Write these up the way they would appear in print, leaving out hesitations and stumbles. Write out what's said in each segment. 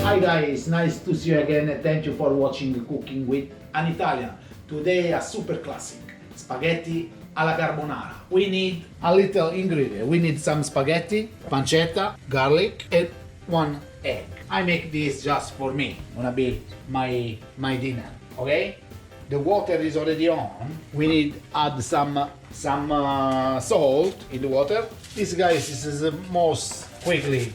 Hi guys, nice to see you again and thank you for watching Cooking with an Italian. Today a super classic, spaghetti alla carbonara. We need a little ingredient. We need some spaghetti, pancetta, garlic and one egg. I make this just for me. Gonna be my dinner, okay? The water is already on. We need add some salt in the water. This guys is the most quickly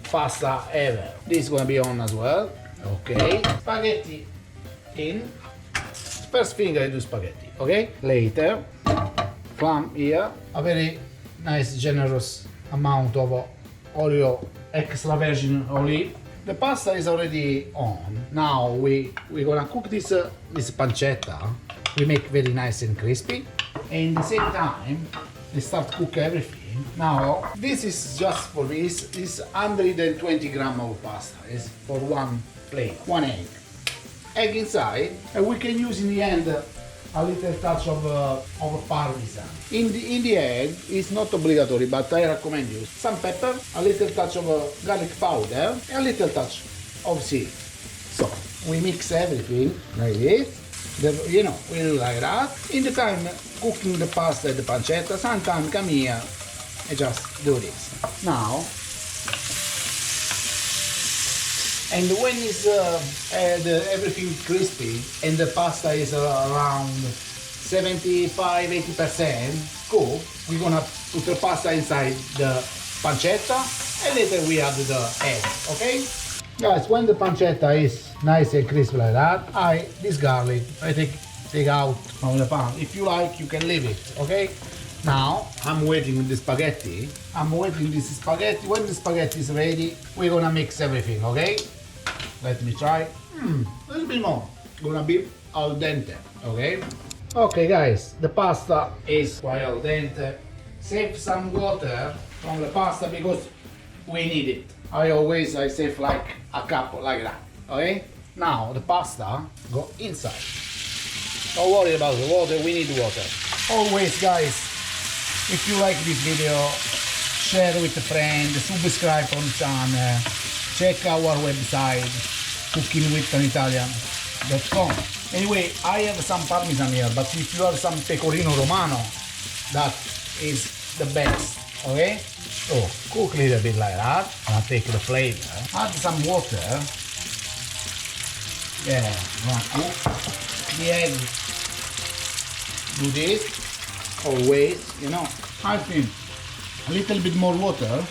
pasta ever. This is gonna be on as well. Okay, spaghetti in. First thing I do spaghetti, okay? Later, plum here. A very nice generous amount of olive, extra virgin olive. The pasta is already on. Now we're gonna cook this pancetta. We make very nice and crispy. And at the same time, we start cook everything. Now this is just for me. It's 120 grams of pasta. It's for one plate, one egg inside, and we can use in the end a little touch of parmesan. In the egg, it's not obligatory, but I recommend you some pepper, a little touch of garlic powder, and a little touch of seasoning. So we mix everything like this. We do like that. In the time cooking the pasta and the pancetta, sometimes come here and just do this. Now, and when it's everything crispy and the pasta is around 75-80% cooked, we're gonna put the pasta inside the pancetta and later we add the egg, okay? Guys, when the pancetta is nice and crispy like that, this garlic I take out from the pan. If you like, you can leave it, okay? Now I'm waiting the spaghetti. When the spaghetti is ready, we're gonna mix everything, okay? Let me try. A little bit more. Gonna be al dente, okay? Okay guys, the pasta is quite al dente. Save some water from the pasta because we need it. I save like a cup like that, okay? Now the pasta go inside. Don't worry about the water, we need water. Always guys, if you like this video, share with a friend, subscribe on the channel, check our website cookingwithanitalian.com. Anyway, I have some parmesan here, but if you have some pecorino romano, that is the best, okay? So cook a little bit like that, and take the flavor. Add some water. Yeah, cook the egg. Do this always, I think a little bit more water.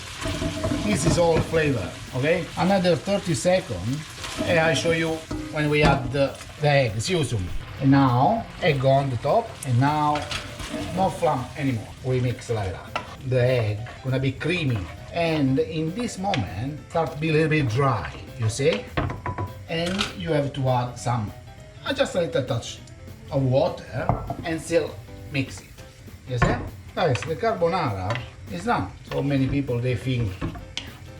This is all flavor, okay? Another 30 seconds and I show you when we add the egg, see you soon. And now egg on the top, and now no flam anymore. We mix like that. The egg gonna be creamy, and in this moment start to be a little bit dry, you see? And you have to add just a little touch of water and still mix it, you see? Guys, the carbonara is done. So many people they think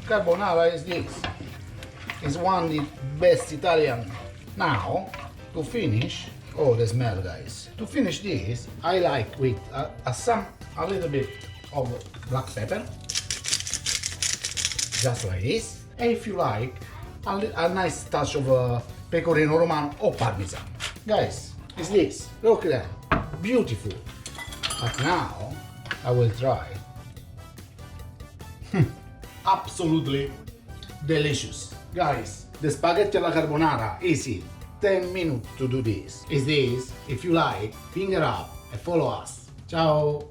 carbonara is this. It's one of the best Italian. Now to finish, oh the smell guys. To finish this, I like with a little bit of black pepper, just like this. And if you like, a nice touch of pecorino romano or parmesan. Guys, it's this. Look at that, beautiful. But now I will try. Absolutely delicious. Guys, the spaghetti alla carbonara, easy. 10 minutes to do this. Is this? If you like, finger up and follow us. Ciao!